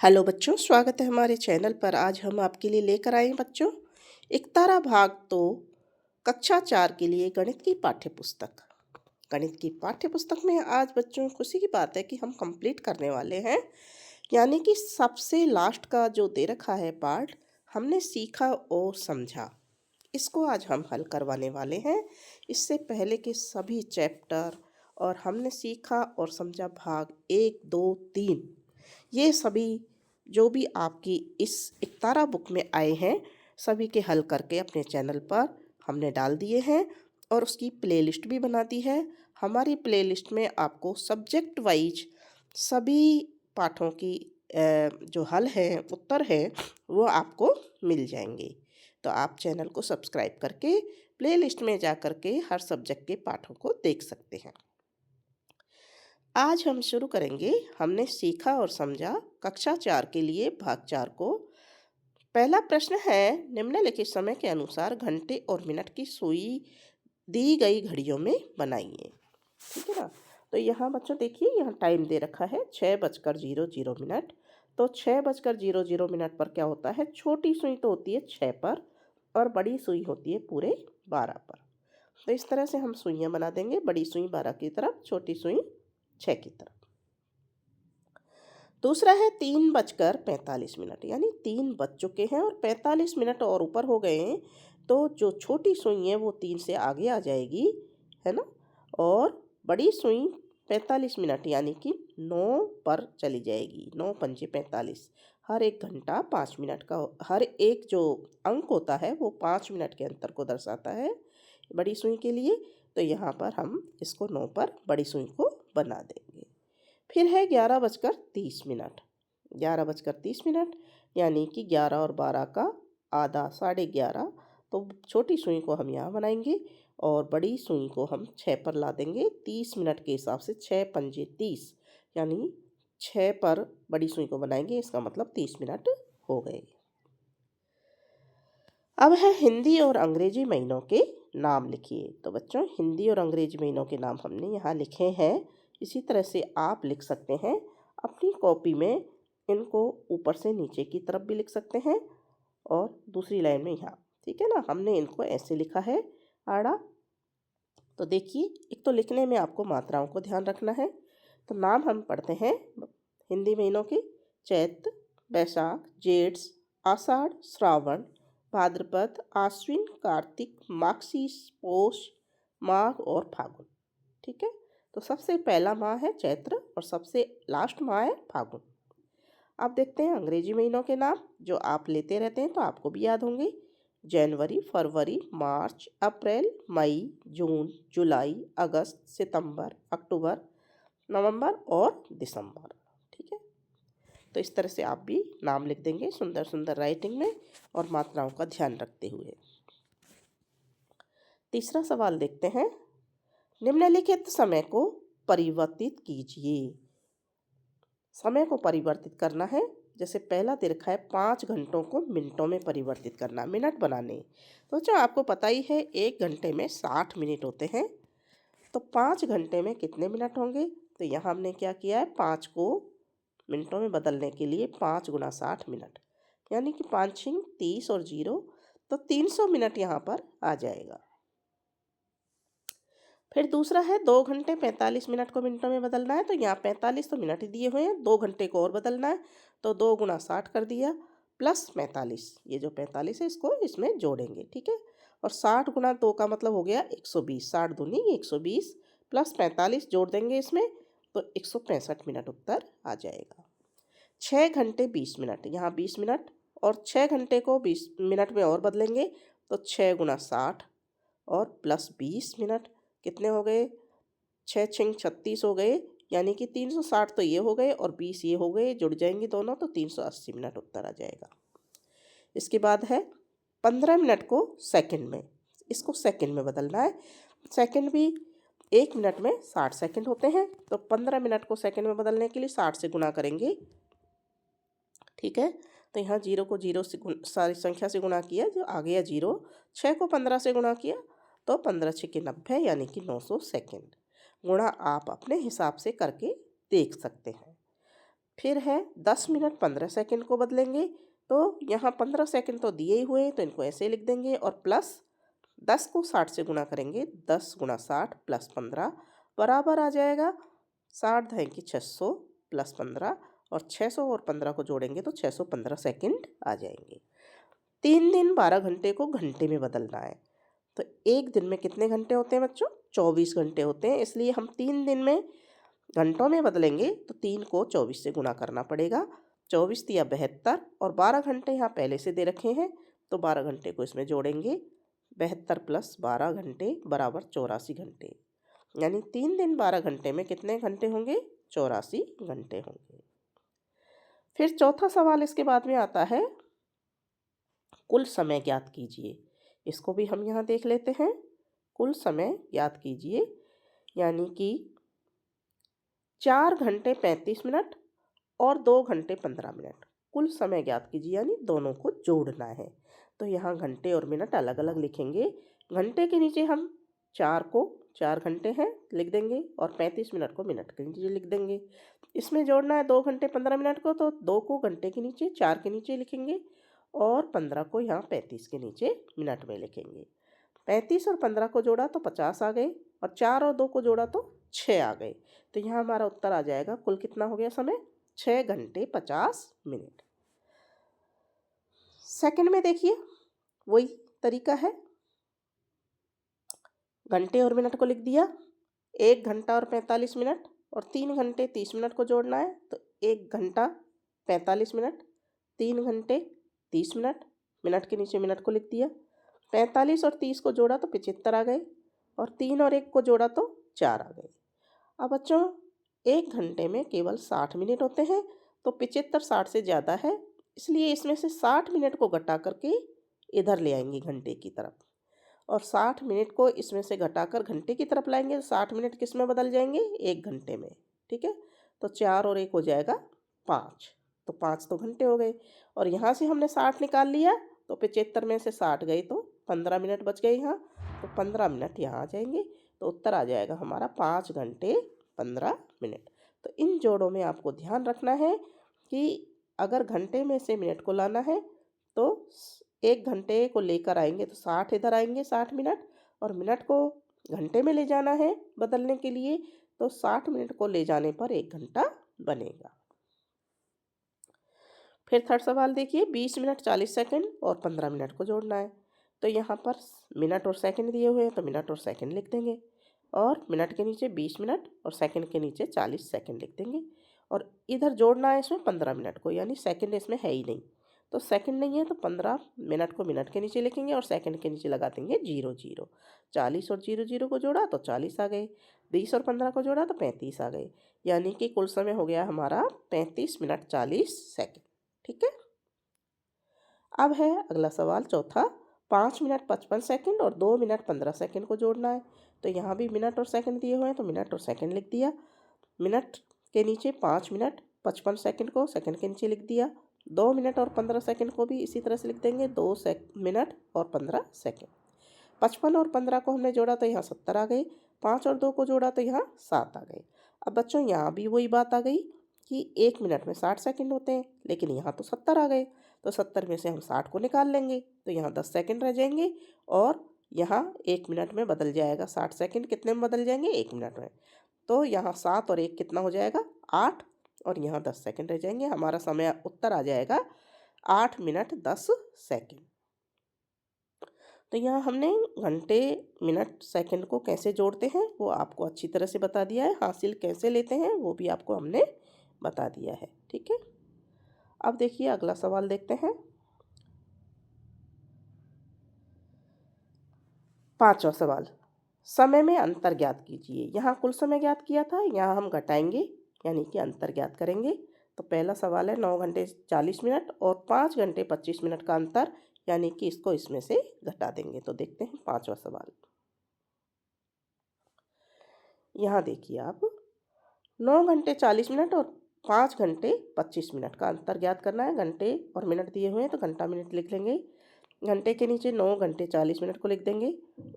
Hello बच्चों, स्वागत है हमारे चैनल पर। आज हम आपके लिए लेकर आए हैं बच्चों इकतारा भाग 2 कक्षा 4 के लिए गणित की पाठ्य पुस्तक। गणित की पाठ्य पुस्तक में आज बच्चों खुशी की बात है कि हम कंप्लीट करने वाले हैं, यानी कि सबसे लास्ट का जो दे रखा है पार्ट, हमने सीखा और समझा, इसको आज हम हल करवाने वाले हैं। इससे पहले के सभी चैप्टर और हमने सीखा और समझा भाग 1, 2, 3, ये सभी जो भी आपकी इस इकतारा बुक में आए हैं, सभी के हल करके अपने चैनल पर हमने डाल दिए हैं और उसकी प्लेलिस्ट भी बना दी है। हमारी प्लेलिस्ट में आपको सब्जेक्ट वाइज सभी पाठों की जो हल हैं, उत्तर हैं, वो आपको मिल जाएंगे। तो आप चैनल को सब्सक्राइब करके प्लेलिस्ट में जा कर के हर सब्जेक्ट के पाठों को देख सकते हैं। आज हम शुरू करेंगे। हमने सीखा और समझा कक्षा 4 के लिए भाग 4 को। पहला प्रश्न है, निम्नलिखित समय के अनुसार घंटे और मिनट की सुई दी गई घड़ियों में बनाइए। ठीक है ना। तो यहाँ बच्चों देखिए, यहाँ टाइम दे रखा है 6:00 तो 6:00 पर क्या होता है, छोटी सुई तो होती है 6 पर और बड़ी सुई होती है पूरे 12 पर। तो इस तरह से हम सुइयाँ बना देंगे, बड़ी सुई 12 की तरफ, छोटी सुई 6 की तरफ। दूसरा है 3:45, यानी 3 बज चुके हैं और 45 मिनट और ऊपर हो गए हैं, तो जो छोटी सुई है वो 3 से आगे आ जाएगी, है ना। और बड़ी सुई 45 मिनट यानी कि 9 पर चली जाएगी। 9 पंजे 45। हर एक घंटा 5 मिनट का, हर एक जो अंक होता है वो 5 मिनट के अंतर को दर्शाता है बड़ी सुई के लिए। तो यहाँ पर हम इसको 9 पर बड़ी सुई को बना देंगे। फिर है 11:30। 11:30 यानी कि 11 और 12 का आधा, 11:30। तो छोटी सुई को हम यहाँ बनाएंगे और बड़ी सुई को हम 6 पर ला देंगे 30 मिनट के हिसाब से। 6 पंजे 30 यानी 6 पर बड़ी सुई को बनाएंगे, इसका मतलब 30 मिनट हो गए। अब है हिंदी और अंग्रेजी महीनों के नाम लिखिए। तो बच्चों हिंदी और अंग्रेजी महीनों के नाम हमने यहाँ लिखे हैं। इसी तरह से आप लिख सकते हैं अपनी कॉपी में, इनको ऊपर से नीचे की तरफ भी लिख सकते हैं और दूसरी लाइन में यहाँ। ठीक है ना, हमने इनको ऐसे लिखा है आड़ा। तो देखिए, एक तो लिखने में आपको मात्राओं को ध्यान रखना है। तो नाम हम पढ़ते हैं हिंदी महीनों के: चैत्र, बैसाख, जेठ, आषाढ़, श्रावण, भाद्रपद, आश्विन, कार्तिक, माघशीष, पौष, माघ और फागुन। ठीक है। तो सबसे पहला माह है चैत्र और सबसे लास्ट माह है फागुन। अब देखते हैं अंग्रेजी महीनों के नाम, जो आप लेते रहते हैं तो आपको भी याद होंगे: जनवरी, फरवरी, मार्च, अप्रैल, मई, जून, जुलाई, अगस्त, सितंबर, अक्टूबर, नवंबर और दिसंबर। ठीक है। तो इस तरह से आप भी नाम लिख देंगे सुंदर सुंदर राइटिंग में और मात्राओं का ध्यान रखते हुए। तीसरा सवाल देखते हैं, निम्नलिखित समय को परिवर्तित कीजिए। समय को परिवर्तित करना है। जैसे पहला दे रखा है 5 घंटों को मिनटों में परिवर्तित करना, मिनट बनाने। तो बच्चों आपको पता ही है 1 घंटे में 60 मिनट होते हैं, तो 5 घंटे में कितने मिनट होंगे। तो यहाँ हमने क्या किया है, 5 को मिनटों में बदलने के लिए 5 × 60 मिनट, यानी कि 5 × 30 और 0, तो 300 मिनट यहाँ पर आ जाएगा। फिर दूसरा है 2 घंटे 45 मिनट को मिनटों में बदलना है। तो यहाँ 45 तो मिनट ही दिए हुए हैं, 2 घंटे को और बदलना है, तो 2 × 60 कर दिया प्लस 45। ये जो 45 है इसको इसमें जोड़ेंगे। ठीक है। और 60 × 2 का मतलब हो गया 120। 60 दूनी 120 प्लस 45 जोड़ देंगे इसमें, तो 165 मिनट उत्तर आ जाएगा। 6 घंटे 20 मिनट, यहाँ 20 मिनट और 6 घंटे को 20 मिनट में और बदलेंगे, तो 6 × 60 और प्लस 20 मिनट, कितने हो गए, 6 × 36 हो गए, यानी कि 360 तो ये हो गए और 20 ये हो गए, जुड़ जाएंगे दोनों, तो 380 मिनट उत्तर आ जाएगा। इसके बाद है 15 मिनट को सेकंड में, इसको सेकंड में बदलना है। सेकंड भी 1 मिनट में 60 सेकंड होते हैं, तो 15 मिनट को सेकंड में बदलने के लिए 60 से गुणा करेंगे। ठीक है। तो यहाँ 0 को 0 से सारी संख्या से गुणा किया, जो आ गया 0। 6 को 15 से गुणा किया, तो 15 × 6 = 90, यानी कि 900 सेकंड। गुणा आप अपने हिसाब से करके देख सकते हैं। फिर है 10 मिनट 15 सेकंड को बदलेंगे, तो यहाँ 15 सेकंड तो दिए ही हुए हैं तो इनको ऐसे लिख देंगे और प्लस 10 को 60 से गुणा करेंगे, 10 गुणा 60 प्लस 15 बराबर आ जाएगा 60 है कि 600 प्लस 15 और 600 और 15 को जोड़ेंगे तो 615 सेकंड आ जाएंगे। 3 दिन 12 घंटे को घंटे में बदलना है, तो एक दिन में कितने घंटे होते हैं बच्चों? 24 घंटे होते हैं, इसलिए हम 3 दिन में घंटों में बदलेंगे तो 3 को 24 से गुणा करना पड़ेगा। 24 तिया 72 और 12 घंटे यहाँ पहले से दे रखे हैं तो 12 घंटे को इसमें जोड़ेंगे। 72 प्लस 12 घंटे बराबर 84 घंटे, यानी 3 दिन 12 घंटे में कितने घंटे होंगे? 84 घंटे होंगे। फिर चौथा सवाल इसके बाद में आता है, कुल समय ज्ञात कीजिए। इसको भी हम यहाँ देख लेते हैं। कुल समय ज्ञात कीजिए, यानी कि 4 घंटे 35 मिनट और 2 घंटे 15 मिनट। कुल समय ज्ञात कीजिए यानी दोनों को जोड़ना है। तो यहाँ घंटे और मिनट अलग अलग लिखेंगे। घंटे के नीचे हम 4 को 4 घंटे हैं लिख देंगे और 35 मिनट को मिनट के नीचे लिख देंगे। इसमें जोड़ना है 2 घंटे 15 मिनट को, तो 2 को घंटे के नीचे 4 के नीचे लिखेंगे और 15 को यहाँ 35 के नीचे मिनट में लिखेंगे। 35 और 15 को जोड़ा तो 50 आ गए और 4 और 2 को जोड़ा तो 6 आ गए। तो यहाँ हमारा उत्तर आ जाएगा कुल कितना हो गया समय? 6 घंटे 50 मिनट। सेकंड में देखिए वही तरीका है, घंटे और मिनट को लिख दिया। 1 घंटा और 45 मिनट और 3 घंटे 30 मिनट को जोड़ना है, तो 1 घंटा 45 मिनट, 3 घंटे 30 मिनट, मिनट के नीचे मिनट को लिख दिया। 45 और 30 को जोड़ा तो 75 आ गए और 3 और 1 को जोड़ा तो 4 आ गए। अब बच्चों 1 घंटे में केवल 60 मिनट होते हैं, तो 75 60 से ज़्यादा है, इसलिए इसमें से 60 मिनट को घटा करके इधर ले आएंगे घंटे की तरफ और 60 मिनट को इसमें से घटाकर घंटे की तरफ लाएंगे। 60 मिनट किस में बदल जाएंगे? 1 घंटे में। ठीक है, तो 4 और 1 हो जाएगा 5, तो 5 तो घंटे हो गए और यहाँ से हमने 60 निकाल लिया तो 75 में से 60 गए तो 15 मिनट बच गए यहाँ, तो 15 मिनट यहाँ आ जाएंगे। तो उत्तर आ जाएगा हमारा 5 घंटे 15 मिनट। तो इन जोड़ों में आपको ध्यान रखना है कि अगर घंटे में से मिनट को लाना है तो 1 घंटे को लेकर आएंगे तो 60 इधर आएंगे 60 मिनट, और मिनट को घंटे में ले जाना है बदलने के लिए तो 60 मिनट को ले जाने पर 1 घंटा बनेगा। फिर थर्ड सवाल देखिए, 20 मिनट 40 सेकंड और 15 मिनट को जोड़ना है। तो यहाँ पर मिनट और सेकंड दिए हुए हैं तो मिनट और सेकंड लिख देंगे और मिनट के नीचे 20 मिनट और सेकंड के नीचे 40 सेकंड लिख देंगे और इधर जोड़ना है इसमें 15 मिनट को, यानी सेकंड इसमें है ही नहीं तो सेकंड नहीं है तो 15 मिनट को मिनट के नीचे लिखेंगे और सेकंड के नीचे लगा देंगे 0 0। 40 और 0 0 को जोड़ा तो 40 आ गए, 20 और 15 को जोड़ा तो 35 आ गए, यानी कि कुल समय हो गया हमारा 35 मिनट 40 सेकंड। ठीक है, अब है अगला सवाल चौथा, 5 मिनट 55 सेकंड और 2 मिनट 15 सेकंड को जोड़ना है। तो यहाँ भी मिनट और सेकंड दिए हुए हैं तो मिनट और सेकंड लिख दिया। मिनट के नीचे 5 मिनट 55 सेकंड को सेकंड के नीचे लिख दिया। 2 मिनट और 15 सेकंड को भी इसी तरह से लिख देंगे, 2 मिनट और 15 सेकंड। 55 और 15 को हमने जोड़ा तो यहाँ 70 आ गए, 5 और 2 को जोड़ा तो यहाँ 7 आ गए। अब बच्चों यहाँ भी वही बात आ गई कि 1 मिनट में 60 सेकंड होते हैं, लेकिन यहाँ तो 70 आ गए, तो 70 में से हम 60 को निकाल लेंगे तो यहाँ 10 सेकंड रह जाएंगे और यहाँ 1 मिनट में बदल जाएगा। 60 सेकंड कितने में बदल जाएंगे? 1 मिनट में। तो यहाँ 7 और 1 कितना हो जाएगा? 8 और यहाँ 10 सेकंड रह जाएंगे। हमारा समय उत्तर आ जाएगा 8 मिनट 10 सेकंड। तो यहाँ हमने घंटे मिनट सेकंड को कैसे जोड़ते हैं वो आपको अच्छी तरह से बता दिया है, हासिल कैसे लेते हैं वो भी आपको हमने बता दिया है। ठीक है, अब देखिए अगला सवाल देखते हैं। 5वां सवाल, समय में अंतर ज्ञात कीजिए। यहाँ कुल समय ज्ञात किया था, यहाँ हम घटाएंगे यानी कि अंतर ज्ञात करेंगे। तो पहला सवाल है 9 घंटे 40 मिनट और 5 घंटे 25 मिनट का अंतर, यानी कि इसको इसमें से घटा देंगे। तो देखते हैं 5वां सवाल। यहाँ देखिए आप 9 घंटे 40 मिनट और 5 घंटे 25 मिनट का अंतर ज्ञात करना है। घंटे और मिनट दिए हुए हैं तो घंटा मिनट लिख लेंगे। घंटे के नीचे 9 घंटे 40 मिनट को लिख देंगे,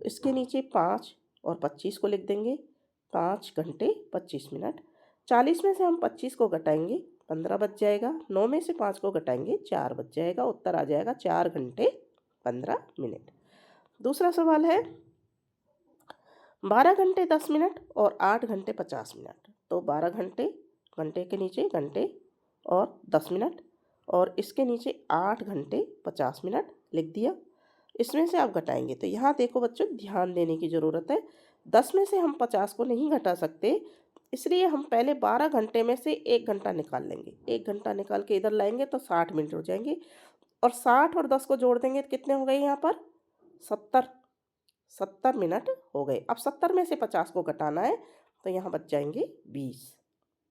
इसके नीचे 5 और 25 को लिख देंगे। 5 घंटे 25 मिनट, 40 में से हम 25 को घटाएंगे 15 बज जाएगा। 9 में से 5 को घटाएंगे 4 बज जाएगा। उत्तर आ जाएगा 4 घंटे 15 मिनट। दूसरा सवाल है 12 घंटे 10 मिनट और 8 घंटे 50 मिनट। तो 12 घंटे, घंटे के नीचे घंटे और 10 मिनट, और इसके नीचे 8 घंटे 50 मिनट लिख दिया। इसमें से आप घटाएंगे तो यहाँ देखो बच्चों, ध्यान देने की ज़रूरत है। 10 में से हम 50 को नहीं घटा सकते, इसलिए हम पहले 12 घंटे में से 1 घंटा निकाल लेंगे। 1 घंटा निकाल के इधर लाएंगे तो 60 मिनट हो जाएंगे, और 60 और 10 को जोड़ देंगे तो कितने हो गए यहाँ पर? 70 मिनट हो गए। अब 70 में से 50 को घटाना है तो यहाँ बच जाएंगे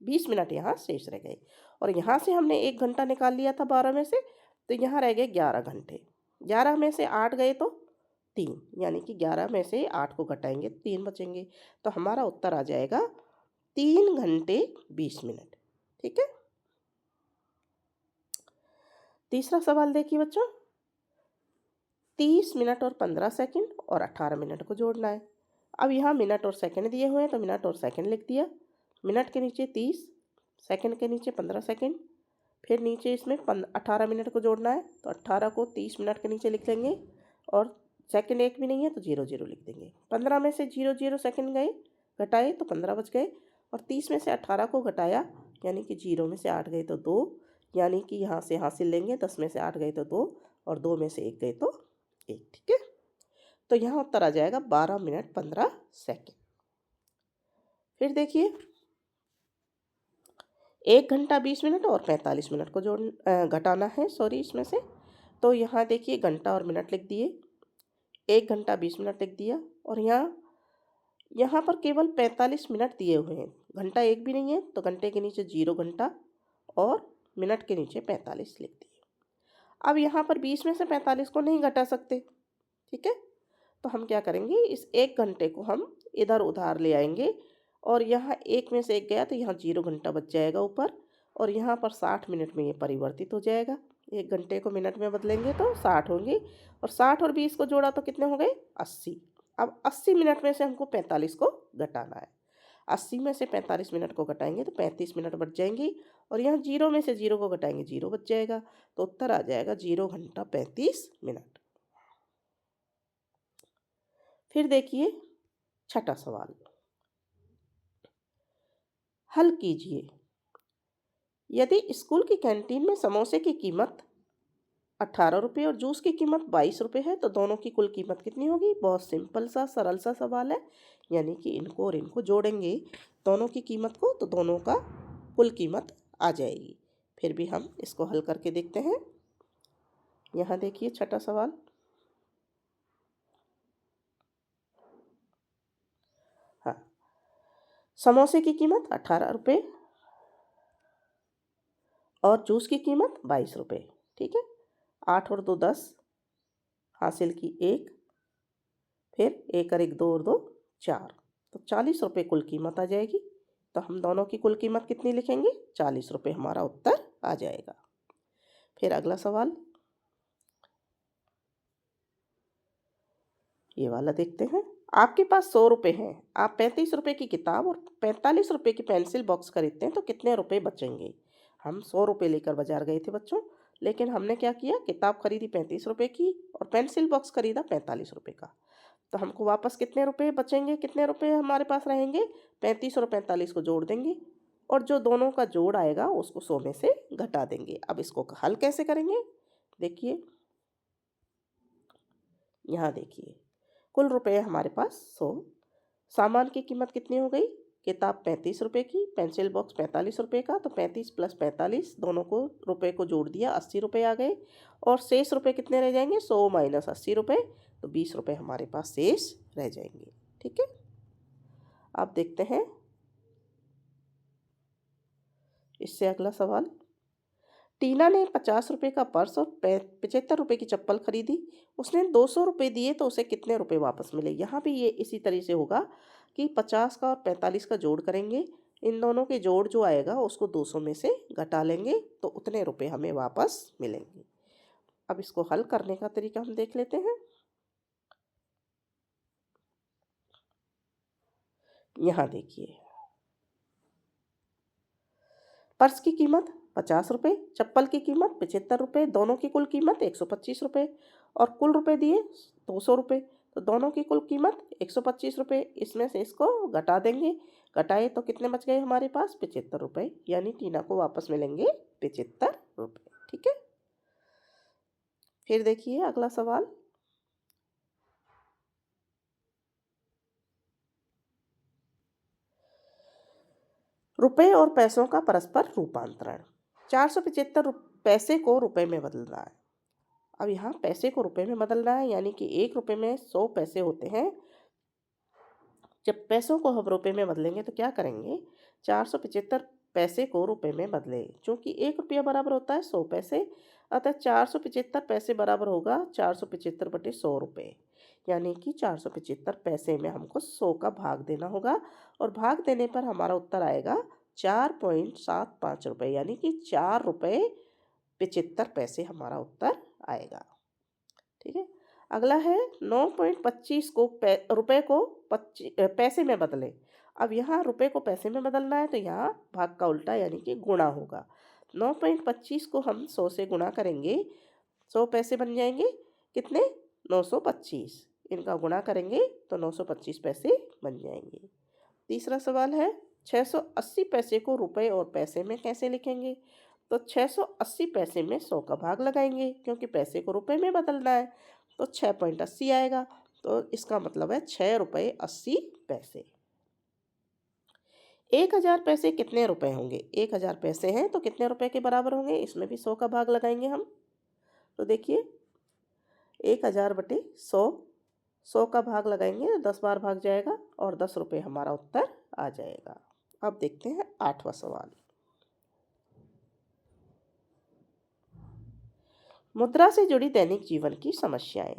20 मिनट यहाँ शेष रह गए। और यहाँ से हमने 1 घंटा निकाल लिया था 12 में से, तो यहाँ रह गए 11 घंटे। 11 में से 8 गए तो 3, यानी कि 11 में से 8 को घटाएंगे 3 बचेंगे। तो हमारा उत्तर आ जाएगा 3 घंटे 20 मिनट। ठीक है। तीसरा सवाल देखिए बच्चों, 30 मिनट और 15 सेकंड और 18 मिनट को जोड़ना है। अब यहाँ मिनट और सेकंड दिए हुए हैं तो मिनट और सेकंड लिख दिया। मिनट के नीचे 30, सेकंड के नीचे 15 सेकंड, फिर नीचे इसमें 18 मिनट को जोड़ना है तो 18 को 30 मिनट के नीचे लिख लेंगे, और सेकंड एक भी नहीं है तो 0 लिख देंगे। 15 में से 0 सेकंड गए, घटाए तो 15 बच गए, और 30 में से 18 को घटाया यानी कि 0 में से 8 गए तो 2, यानी कि यहाँ से हासिल लेंगे 10 में से 8 गए तो 2, और 2 में से 1 गए तो 1। ठीक है। तो यहाँ उत्तर आ जाएगा 12 मिनट 15 सेकंड। फिर देखिए 1 घंटा 20 मिनट और 45 मिनट को घटाना है, इसमें से। तो यहाँ देखिए घंटा और मिनट लिख दिए, 1 घंटा 20 मिनट लिख दिया, और यहाँ पर केवल 45 मिनट दिए हुए हैं। घंटा एक भी नहीं है तो घंटे के नीचे 0 घंटा और मिनट के नीचे 45 लिख दिए। अब यहाँ पर 20 में से 45 को नहीं घटा सकते। ठीक है। तो हम क्या करेंगे, इस 1 घंटे को हम इधर उधार ले आएंगे, और यहाँ 1 में से 1 गया तो यहाँ 0 घंटा बच जाएगा ऊपर, और यहाँ पर 60 मिनट में ये परिवर्तित हो जाएगा। 1 घंटे को मिनट में बदलेंगे तो 60 होंगे, और 60 और 20 को जोड़ा तो कितने हो गए? 80। अब 80 मिनट में से हमको 45 को घटाना है। 80 में से 45 मिनट को घटाएंगे तो 35 मिनट बच जाएंगी, और यहाँ 0 में से 0 को घटाएंगे 0 बच जाएगा। तो उत्तर आ जाएगा 0 घंटा 35 मिनट। फिर देखिए छठा सवाल, हल कीजिए। यदि स्कूल की कैंटीन में समोसे की कीमत 18 रुपये और जूस की कीमत 22 रुपये है तो दोनों की कुल कीमत कितनी होगी? बहुत सिंपल सा सरल सा सवाल है, यानी कि इनको और इनको जोड़ेंगे दोनों की कीमत को तो दोनों का कुल कीमत आ जाएगी। फिर भी हम इसको हल करके देखते हैं। यहाँ देखिए छठा सवाल, हाँ, समोसे की कीमत 18 रुपये और जूस की कीमत 22 रुपये। ठीक है। 8 और 2 10, हासिल की 1, फिर 1 और 1 2 और 2 4, तो 40 रुपये कुल कीमत आ जाएगी। तो हम दोनों की कुल कीमत कितनी लिखेंगे? 40 रुपये हमारा उत्तर आ जाएगा। फिर अगला सवाल ये वाला देखते हैं। आपके पास 100 रुपये हैं, आप 35 रुपये की किताब और 45 रुपये की पेंसिल बॉक्स खरीदते हैं तो कितने रुपये बचेंगे? हम 100 रुपये लेकर बाजार गए थे बच्चों, लेकिन हमने क्या किया, किताब खरीदी 35 रुपये की और पेंसिल बॉक्स खरीदा 45 रुपये का। तो हमको वापस कितने रुपए बचेंगे, कितने रुपए हमारे पास रहेंगे? 35 और 45 को जोड़ देंगे, और जो दोनों का जोड़ आएगा उसको 100 में से घटा देंगे। अब इसको हल कैसे करेंगे? देखिए यहाँ देखिए, कुल रुपए हमारे पास 100, सामान की कीमत कितनी हो गई? किताब 35 रुपये की, पेंसिल बॉक्स 45 रुपये का, तो 35 प्लस 45 दोनों को रुपए को जोड़ दिया, 80 रुपये आ गए, और शेष रुपए कितने रह जाएंगे? 100 माइनस 80 रुपये, तो 20 रुपये हमारे पास शेष रह जाएंगे। ठीक है। अब देखते हैं इससे अगला सवाल, टीना ने 50 रुपये का पर्स और 75 रुपये की चप्पल खरीदी, उसने 200 रुपये दिए तो उसे कितने रुपए वापस मिले? यहाँ भी ये इसी तरह से होगा कि 50 का और 45 का जोड़ करेंगे, इन दोनों के जोड़ जो आएगा उसको 200 में से घटा लेंगे तो उतने रुपए हमें वापस मिलेंगे। अब इसको हल करने का तरीका हम देख लेते हैं। यहाँ देखिए, पर्स की कीमत ₹50, चप्पल की कीमत ₹75, दोनों की कुल कीमत ₹125 और कुल रुपए दिए ₹200। तो दोनों की कुल कीमत ₹125। इसमें से इसको घटा देंगे, घटाए तो कितने बच गए हमारे पास ₹75, यानी टीना को वापस मिलेंगे ₹75। ठीक है। फिर देखिए अगला सवाल। रुपए और पैसों का परस्पर रूपांतरण। 475 पैसे को रुपए में बदलना है। अब यहाँ पैसे को रुपए में बदलना है, यानी कि 1 रुपए में 100 पैसे होते हैं। जब पैसों को हम रुपए में बदलेंगे तो क्या करेंगे, 475 पैसे को रुपए में बदले, क्योंकि 1 रुपया बराबर होता है 100 पैसे, अतः 475 पैसे बराबर होगा 475/100 रुपये, यानी कि 475 पैसे में हमको 100 का भाग देना होगा और भाग देने पर हमारा उत्तर आएगा 4.75 रुपये, यानी कि 4 रुपये 75 पैसे हमारा उत्तर आएगा। ठीक है। अगला है 9.25 को रुपए को पैसे में बदलें। अब यहाँ रुपए को पैसे में बदलना है तो यहाँ भाग का उल्टा यानी कि गुणा होगा। 9.25 को हम 100 से गुणा करेंगे, 100 पैसे बन जाएंगे कितने, 925। इनका गुणा करेंगे तो 925 पैसे बन जाएंगे। तीसरा सवाल है 680 पैसे को रुपए और पैसे में कैसे लिखेंगे। तो 680 पैसे में 100 का भाग लगाएंगे, क्योंकि पैसे को रुपए में बदलना है, तो 6.80 आएगा। तो इसका मतलब है 6 रुपये 80 पैसे। 1000 पैसे कितने रुपए होंगे, 1000 पैसे हैं तो कितने रुपए के बराबर होंगे, इसमें भी 100 का भाग लगाएंगे हम। तो देखिए 1000/100, 100 का भाग लगाएंगे, 10 बार भाग जाएगा और 10 रुपये हमारा उत्तर आ जाएगा। अब देखते हैं 8वां सवाल। मुद्रा से जुड़ी दैनिक जीवन की समस्याएं।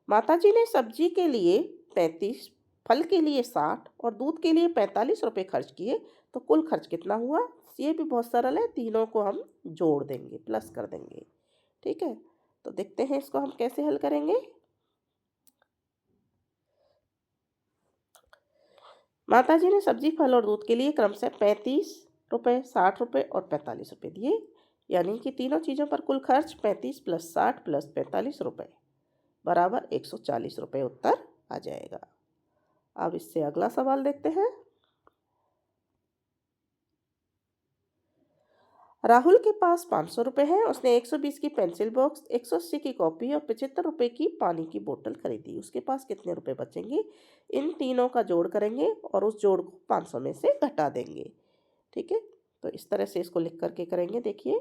माताजी ने सब्जी के लिए 35, फल के लिए 60 और दूध के लिए 45 रुपये खर्च किए, तो कुल खर्च कितना हुआ। ये भी बहुत सरल है, तीनों को हम जोड़ देंगे, प्लस कर देंगे। ठीक है, तो देखते हैं इसको हम कैसे हल करेंगे। माताजी ने सब्जी, फल और दूध के लिए क्रमशः 35 रुपये, 60 रुपये और 45 रुपये दिए, यानी कि तीनों चीज़ों पर कुल खर्च 35 + 60 + 45 रुपये बराबर 140 रुपये उत्तर आ जाएगा। अब इससे अगला सवाल देखते हैं। राहुल के पास 500 रुपये हैं, उसने 120 की पेंसिल बॉक्स, 180 की कॉपी और 75 रुपये की पानी की बोतल खरीदी। उसके पास कितने रुपए बचेंगे। इन तीनों का जोड़ करेंगे और उस जोड़ को 500 में से घटा देंगे। ठीक है, तो इस तरह से इसको लिख करके करेंगे। देखिए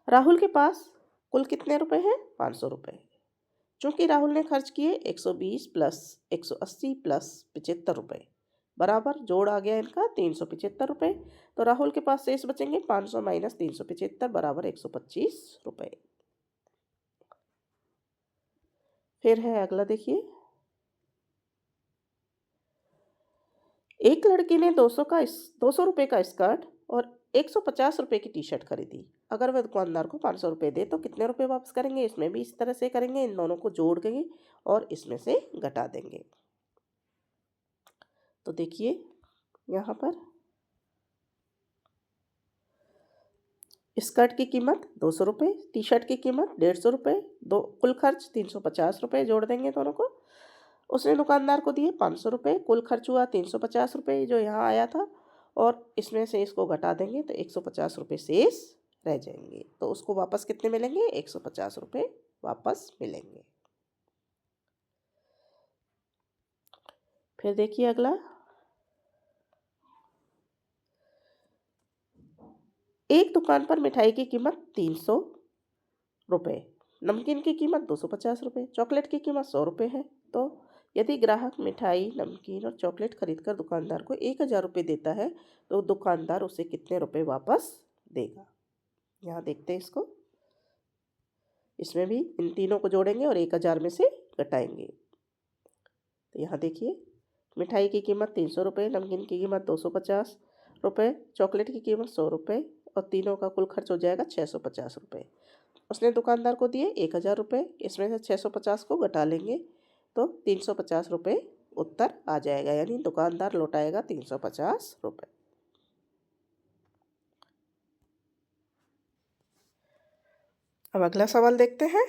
राहुल के पास कुल कितने रुपए हैं, 500 रुपये। चूँकि राहुल ने खर्च किए 120 + 180 + 75 रुपये बराबर, जोड़ आ गया इनका 375 रुपये। तो राहुल के पास शेष बचेंगे 500 - 375 बराबर 125 रुपये। फिर है अगला, देखिए एक लड़की ने 200 रुपये का स्कर्ट और 150 रुपये की टी शर्ट खरीदी। अगर वह दुकानदार को 500 रुपये दे तो कितने रुपये वापस करेंगे। इसमें भी इस तरह से करेंगे, इन दोनों को जोड़ देंगे और इसमें से घटा देंगे। तो देखिए यहाँ पर स्कर्ट की कीमत 200 रुपये, टी शर्ट की कीमत 150 रुपये, कुल खर्च 350 रुपये, जोड़ देंगे दोनों को। उसने दुकानदार को दिए 500 रुपये, कुल खर्च हुआ 350 रुपये जो यहाँ आया था, और इसमें से इसको घटा देंगे तो 150 रुपये शेष रह जाएंगे। तो उसको वापस कितने मिलेंगे, 150 रुपये वापस मिलेंगे। फिर देखिए अगला, एक दुकान पर मिठाई की कीमत 300 रुपये, नमकीन की कीमत 250 रुपये, चॉकलेट की कीमत 100 रुपये है। तो यदि ग्राहक मिठाई, नमकीन और चॉकलेट खरीदकर दुकानदार को 1000 रुपये देता है तो दुकानदार उसे कितने रुपये वापस देगा। यहाँ देखते हैं इसको, इसमें भी इन तीनों को जोड़ेंगे और 1000 में से घटाएंगे। तो यहाँ देखिए मिठाई की कीमत 300 रुपये, नमकीन की कीमत 250 रुपये, चॉकलेट की कीमत 100 रुपये और तीनों का कुल खर्च हो जाएगा 650 रुपये। उसने दुकानदार को दिए 1000 रुपये, इसमें से 650 को घटा लेंगे तो 350 रुपये उत्तर आ जाएगा, यानी दुकानदार लौटाएगा 350 रुपये। अब अगला सवाल देखते हैं।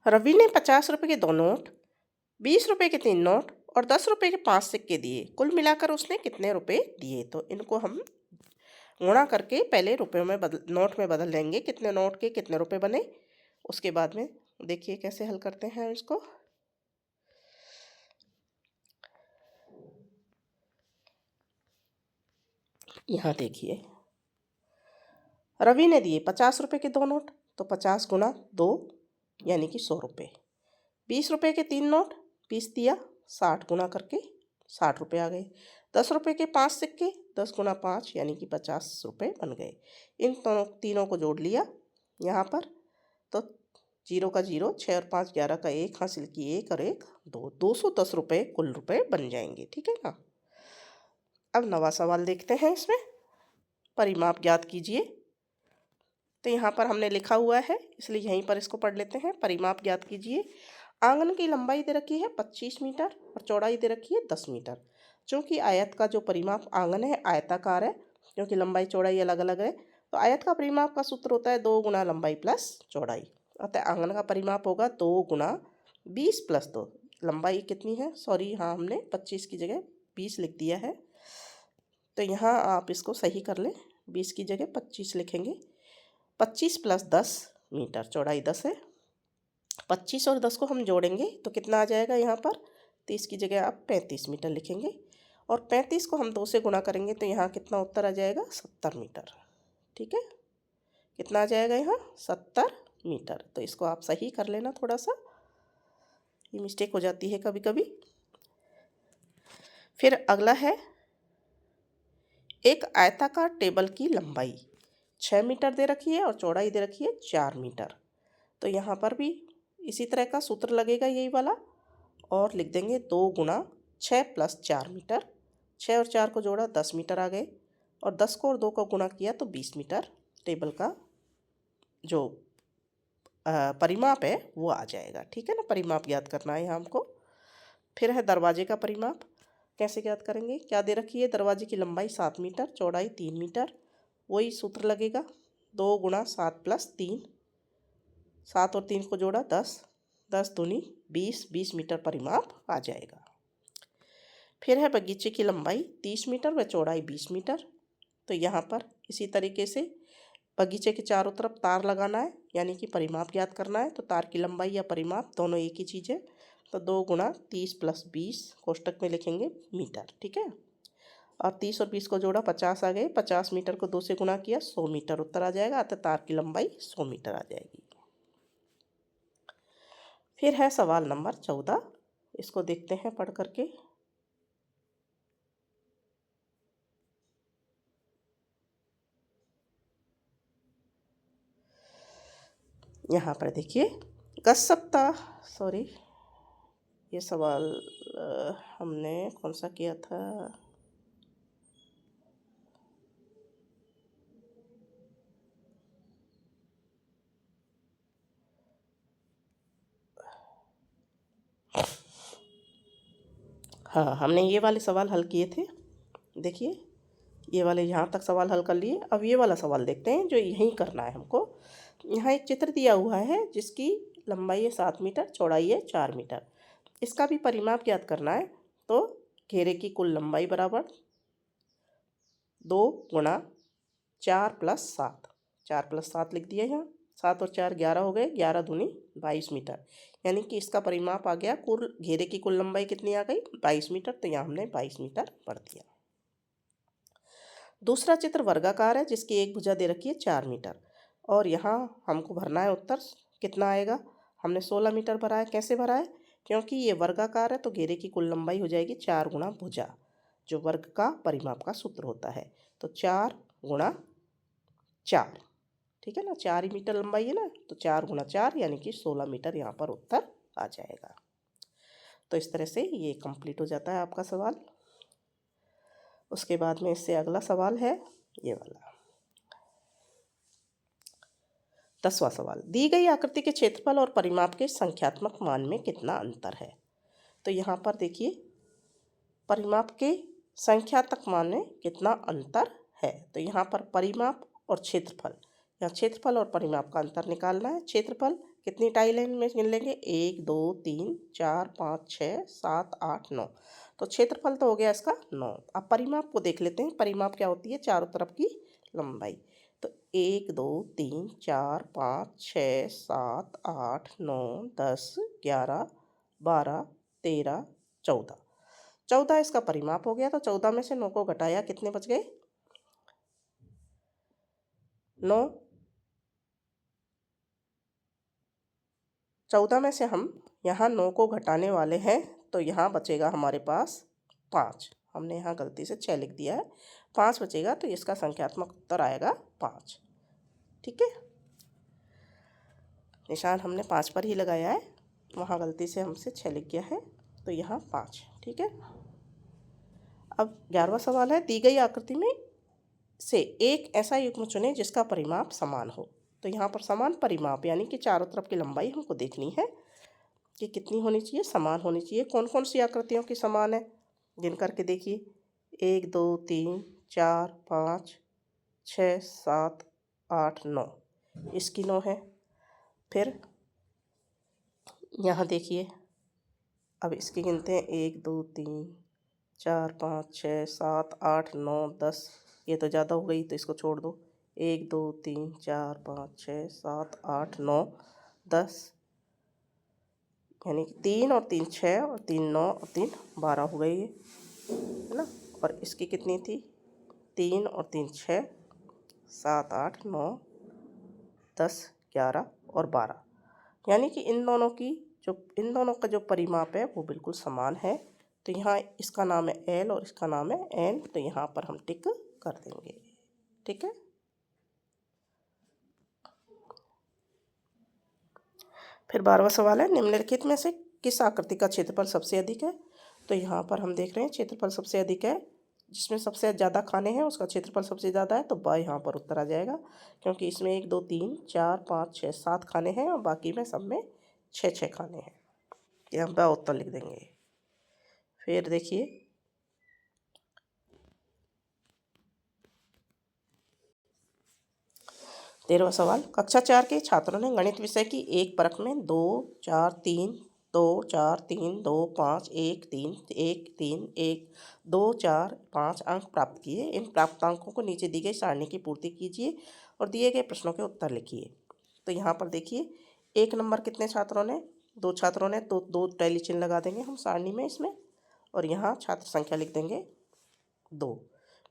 रवि ने 50 रुपए के 2 नोट, 20 रुपए के 3 नोट और 10 रुपए के 5 सिक्के दिए। कुल मिलाकर उसने कितने रुपए दिए? तो इनको हम गुणा करके पहले रुपयों में नोट में बदल लेंगे। कितने नोट के कितने रुपए बने, उसके बाद में देखिए कैसे हल करते हैं इसको। यहाँ देखिए, रवि ने दिए 50 रुपए के 2 नोट, तो 50 गुना 2 यानी कि 100 रुपये। 20 रुपए के 3 नोट, 20 दिया, 60 गुना करके 60 रुपये आ गए। 10 रुपए के 5 सिक्के, 10 गुना 5 यानी कि 50 रुपये बन गए। इन तीनों को जोड़ लिया यहाँ पर, तो 0 का 0, 6 और 5 11 का 1, हासिल की 1 और 1 2, 210 रुपये कुल रुपए बन जाएंगे। ठीक है ना। अब नवा सवाल देखते हैं। इसमें परिमाप ज्ञात कीजिए। तो यहाँ पर हमने लिखा हुआ है, इसलिए यहीं पर इसको पढ़ लेते हैं। परिमाप ज्ञात कीजिए। आंगन की लंबाई दे रखी है 25 मीटर और चौड़ाई दे रखी है 10 मीटर। चूँकि आयत का जो परिमाप आंगन है आयताकार है, क्योंकि लंबाई चौड़ाई अलग अलग है, तो आयत का परिमाप का सूत्र होता है 2 गुना लंबाई प्लस चौड़ाई। अतः आंगन का परिमाप होगा 2 गुना 20 प्लस 2। लंबाई कितनी है, सॉरी, हाँ हमने 25 की जगह 20 लिख दिया है, तो यहाँ आप इसको सही कर लें। 20 की जगह 25 लिखेंगे। 25 प्लस 10 मीटर, चौड़ाई 10 है। 25 और 10 को हम जोड़ेंगे तो कितना आ जाएगा यहाँ पर, 30 की जगह आप 35 मीटर लिखेंगे। और 35 को हम 2 से गुणा करेंगे तो यहाँ कितना उत्तर आ जाएगा, 70 मीटर। ठीक है, कितना आ जाएगा यहाँ, 70 मीटर। तो इसको आप सही कर लेना, थोड़ा सा ये मिस्टेक हो जाती है कभी कभी। फिर अगला है, एक आयताकार टेबल की लंबाई 6 मीटर दे रखी है और चौड़ाई दे रखी है 4 मीटर। तो यहाँ पर भी इसी तरह का सूत्र लगेगा, यही वाला, और लिख देंगे 2 गुना 6 प्लस 4 मीटर। 6 और 4 को जोड़ा 10 मीटर आ गए, और 10 को और 2 को गुणा किया तो 20 मीटर टेबल का जो परिमाप है वो आ जाएगा। ठीक है ना, परिमाप ज्ञात करना है यहाँ हमको। फिर है दरवाजे का परिमाप। कैसे ज्ञात करेंगे, क्या दे रखी है, दरवाजे की लंबाई 7 मीटर, चौड़ाई 3 मीटर। वही सूत्र लगेगा, 2 गुना 7 प्लस 3। 7 और 3 को जोड़ा 10, 10 दूनी 20, 20 मीटर परिमाप आ जाएगा। फिर है बगीचे की लंबाई 30 मीटर व चौड़ाई 20 मीटर। तो यहाँ पर इसी तरीके से बगीचे के चारों तरफ तार लगाना है, यानी कि परिमाप ज्ञात करना है। तो तार की लंबाई या परिमाप दोनों एक ही चीज़ है। तो 2 गुना 30 प्लस 20 कोष्टक में लिखेंगे मीटर। ठीक है, और 30 और 20 को जोड़ा 50 आ गए। 50 मीटर को 2 से गुना किया 100 मीटर उत्तर आ जाएगा। अतः तार की लंबाई 100 मीटर आ जाएगी। फिर है सवाल नंबर 14, इसको देखते हैं पढ़ करके। यहाँ पर देखिए, गत सप्ताह, सॉरी, ये सवाल हमने कौन सा किया था, हाँ हमने ये वाले सवाल हल किए थे। देखिए, ये वाले यहाँ तक सवाल हल कर लिए। अब ये वाला सवाल देखते हैं जो यहीं करना है हमको। यहाँ एक चित्र दिया हुआ है जिसकी लंबाई है 7 मीटर, चौड़ाई है 4 मीटर। इसका भी परिमाप ज्ञात करना है। तो घेरे की कुल लंबाई बराबर 2 गुना 4 प्लस 7, 4 प्लस 7 लिख दिया यहाँ। 7 और 4 11 हो गए, 11 दूनी 22 मीटर, यानी कि इसका परिमाप आ गया, कुल घेरे की कुल लंबाई कितनी आ गई, 22 मीटर। तो यहाँ हमने 22 मीटर पढ़ दिया। दूसरा चित्र वर्गाकार है जिसकी एक भुजा दे रखी है 4 मीटर, और यहाँ हमको भरना है उत्तर कितना आएगा। हमने 16 मीटर भरा है। कैसे भरा है, क्योंकि ये वर्गाकार है तो घेरे की कुल लंबाई हो जाएगी 4 गुना भुजा, जो वर्ग का परिमाप का सूत्र होता है। तो 4 गुणा 4, ठीक है ना, 4 ही मीटर लंबाई है ना, तो 4 गुणा 4 यानी कि 16 मीटर यहाँ पर उत्तर आ जाएगा। तो इस तरह से ये कंप्लीट हो जाता है आपका सवाल। उसके बाद में इससे अगला सवाल है ये वाला, 10वां सवाल। दी गई आकृति के क्षेत्रफल और परिमाप के संख्यात्मक मान में कितना अंतर है। तो यहाँ पर देखिए परिमाप के संख्यात्मक मान में कितना अंतर है। तो यहाँ पर परिमाप और क्षेत्रफल, यहाँ क्षेत्रफल और परिमाप का अंतर निकालना है। क्षेत्रफल कितनी टाई लाइन में गिन लेंगे, 1 2 3 4 5 6 7 8 9। तो क्षेत्रफल तो हो गया इसका 9। अब परिमाप को देख लेते हैं। परिमाप क्या होती है, चारों तरफ की लंबाई। तो 1 2 3 4 5 6 7 8 9 10 11 12 13 14। 14 इसका परिमाप हो गया। तो 14 में से 9 को घटाया, कितने बच गए, 9। 14 में से हम यहाँ 9 को घटाने वाले हैं, तो यहाँ बचेगा हमारे पास 5। हमने यहाँ गलती से 6 लिख दिया है, 5 बचेगा। तो इसका संख्यात्मक उत्तर आएगा 5। ठीक है, निशान हमने 5 पर ही लगाया है, वहाँ गलती से हमसे 6 लिख गया है, तो यहाँ 5। ठीक है। अब 11वां सवाल है, दी गई आकृति में से एक ऐसा युग्म चुनें जिसका परिमाप समान हो। तो यहाँ पर समान परिमाप यानी कि चारों तरफ की लंबाई हमको देखनी है कि कितनी होनी चाहिए, समान होनी चाहिए। कौन कौन सी आकृतियों की समान है, गिन करके देखिए, 1 2 3 4 5 6 7 8 9, इसकी 9 है। फिर यहाँ देखिए, अब इसकी गिनते हैं, 1 2 3 4 5 6 7 8 9 10। ये तो ज़्यादा हो गई, तो इसको छोड़ दो। 1 2 3 4 5 6 7 8 9 10, यानी कि 3 और 3 6 और 3 9 और 3 12 हो गई है ना। और इसकी कितनी थी, 3 और 3 6 7 8 9 10 11 और 12, यानी कि इन दोनों का जो परिमाप है वो बिल्कुल समान है। तो यहाँ इसका नाम है एल और इसका नाम है एन, तो यहाँ पर हम टिक कर देंगे। ठीक है। फिर 12वां सवाल है, निम्नलिखित में से किस आकृति का क्षेत्रफल सबसे अधिक है। तो यहाँ पर हम देख रहे हैं क्षेत्रफल सबसे अधिक है, जिसमें सबसे ज़्यादा खाने हैं उसका क्षेत्रफल सबसे ज़्यादा है। तो ब यहाँ पर उत्तर आ जाएगा, क्योंकि इसमें 1 2 3 4 5 6 7 खाने हैं और बाकी में सब में 6 खाने हैं। ये हम ब उत्तर लिख देंगे। फिर देखिए, तेरहवां सवाल, कक्षा 4 के छात्रों ने गणित विषय की एक परख में 2 4 3 2 4 3 2 5 1 3 1 3 1 2 4 5 अंक प्राप्त किए। इन प्राप्तांकों को नीचे दी गई सारणी की पूर्ति कीजिए और दिए गए प्रश्नों के उत्तर लिखिए। तो यहाँ पर देखिए, 1 नंबर कितने छात्रों ने, 2 छात्रों ने, तो 2 टैली चिन्ह लगा देंगे हम सारणी में इसमें, और यहाँ छात्र संख्या लिख देंगे 2।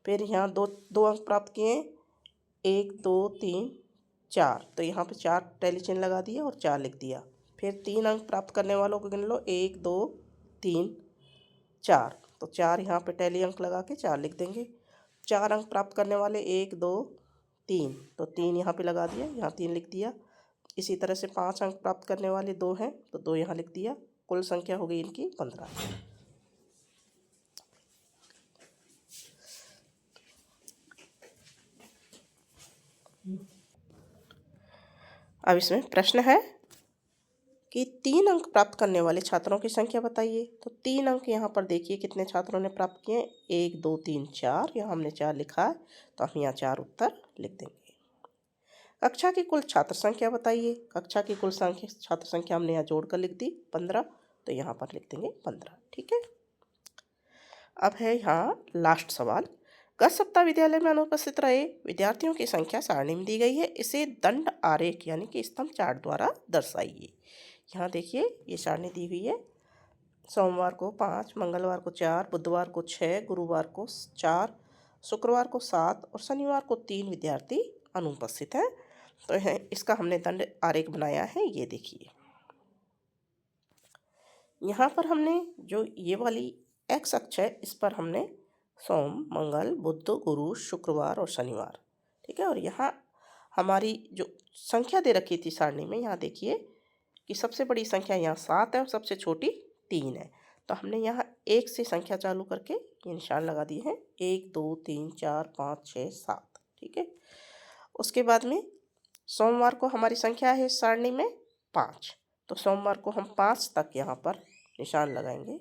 फिर यहाँ दो अंक प्राप्त किए, 1 2 3 4, तो यहाँ पे 4 टैली चिन्ह लगा दिए और 4 लिख दिया। फिर 3 अंक प्राप्त करने वालों को गिन लो, 1 2 3 4, तो 4 यहाँ पे टैली अंक लगा के 4 लिख देंगे। 4 अंक प्राप्त करने वाले 1 2 3, तो 3 यहाँ पे लगा दिया, यहाँ 3 लिख दिया। इसी तरह से 5 अंक प्राप्त करने वाले 2 हैं, तो 2 यहाँ लिख दिया। कुल संख्या हो गई इनकी 15। अब इसमें प्रश्न है कि 3 अंक प्राप्त करने वाले छात्रों की संख्या बताइए। तो 3 अंक यहाँ पर देखिए कितने छात्रों ने प्राप्त किए, 1 2 3 4, यहाँ हमने 4 लिखा है, तो हम यहाँ 4 उत्तर लिख देंगे। कक्षा की कुल छात्र संख्या बताइए। कक्षा की कुल छात्र संख्या हमने यहाँ जोड़कर लिख दी 15, तो यहाँ पर लिख देंगे 15। ठीक है। अब है यहाँ लास्ट सवाल, गत सप्ताह विद्यालय में अनुपस्थित रहे विद्यार्थियों की संख्या सारणी में दी गई है, इसे दंड आरेख यानी कि स्तंभ चार्ट द्वारा दर्शाइए। यहाँ देखिए, ये सारणी दी हुई है। सोमवार को 5, मंगलवार को 4, बुधवार को 6, गुरुवार को 4, शुक्रवार को 7 और शनिवार को 3 विद्यार्थी अनुपस्थित हैं। तो है इसका हमने दंड आरेख बनाया है, ये देखिए। यहाँ पर हमने जो ये वाली एक्स अक्ष है, इस पर हमने सोम मंगल बुध गुरु शुक्रवार और शनिवार, ठीक है। और यहाँ हमारी जो संख्या दे रखी थी सारणी में, यहाँ देखिए कि सबसे बड़ी संख्या यहाँ 7 है और सबसे छोटी 3 है। तो हमने यहाँ 1 से संख्या चालू करके ये निशान लगा दिए हैं, 1 2 3 4 5 6 7, ठीक है। उसके बाद में सोमवार को हमारी संख्या है सारणी में 5, तो सोमवार को हम 5 तक यहाँ पर निशान लगाएंगे।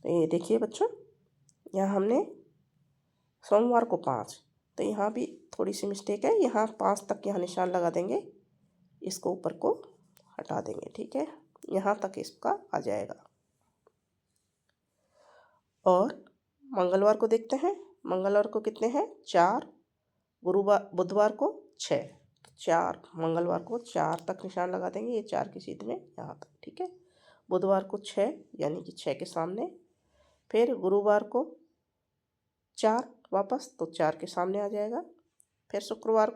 तो ये देखिए बच्चों, यहाँ हमने सोमवार को 5, तो यहाँ भी थोड़ी सी मिस्टेक है, यहाँ 5 तक यहाँ निशान लगा देंगे, इसको ऊपर को हटा देंगे। ठीक है, यहाँ तक इसका आ जाएगा। और मंगलवार को देखते हैं, मंगलवार को कितने हैं 4, गुरुवार बुधवार को 6, 4 मंगलवार को 4 तक निशान लगा देंगे, ये 4 की सीध में यहाँ तक। ठीक है, बुधवार को 6 यानी कि 6 के सामने, फिर गुरुवार को 4 वापस, तो 4 के सामने आ जाएगा। फिर शुक्रवार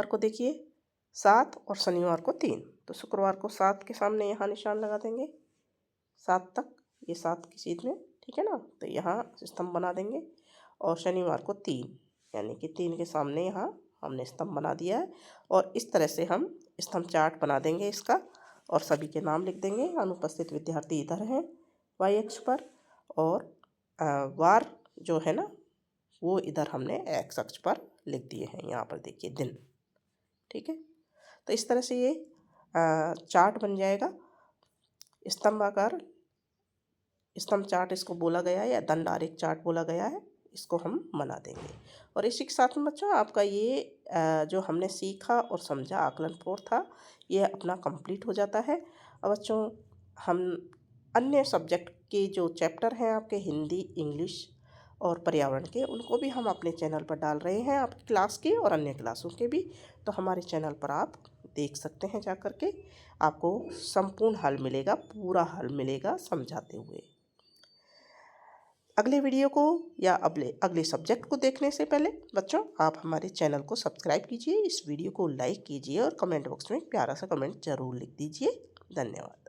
को देखिए 7 और शनिवार को 3, तो शुक्रवार को 7 के सामने यहाँ निशान लगा देंगे 7 तक, ये 7 की सीध में। ठीक है ना, तो यहाँ स्तंभ बना देंगे। और शनिवार को 3 यानी कि 3 के सामने यहाँ हमने स्तंभ बना दिया है। और इस तरह से हम स्तंभ चार्ट बना देंगे इसका, और सभी के नाम लिख देंगे। अनुपस्थित विद्यार्थी इधर हैं वाई अक्ष पर, और वार जो है ना वो इधर हमने एक्स अक्ष पर लिख दिए हैं। यहाँ पर देखिए दिन। ठीक है, तो इस तरह से ये चार्ट बन जाएगा। स्तंभाकार स्तंभ चार्ट इसको बोला गया है, या दंड आरेख चार्ट बोला गया है, इसको हम बना देंगे। और इसी के साथ में बच्चों आपका ये जो हमने सीखा और समझा आकलन 4 था, ये अपना कंप्लीट हो जाता है। अब बच्चों हम अन्य सब्जेक्ट के जो चैप्टर हैं आपके हिंदी, इंग्लिश और पर्यावरण के, उनको भी हम अपने चैनल पर डाल रहे हैं, आपकी क्लास के और अन्य क्लासों के भी। तो हमारे चैनल पर आप देख सकते हैं जा कर के, आपको संपूर्ण हल मिलेगा, पूरा हल मिलेगा समझाते हुए। अगले वीडियो को या अगले सब्जेक्ट को देखने से पहले बच्चों आप हमारे चैनल को सब्सक्राइब कीजिए, इस वीडियो को लाइक कीजिए और कमेंट बॉक्स में प्यारा सा कमेंट ज़रूर लिख दीजिए। धन्यवाद।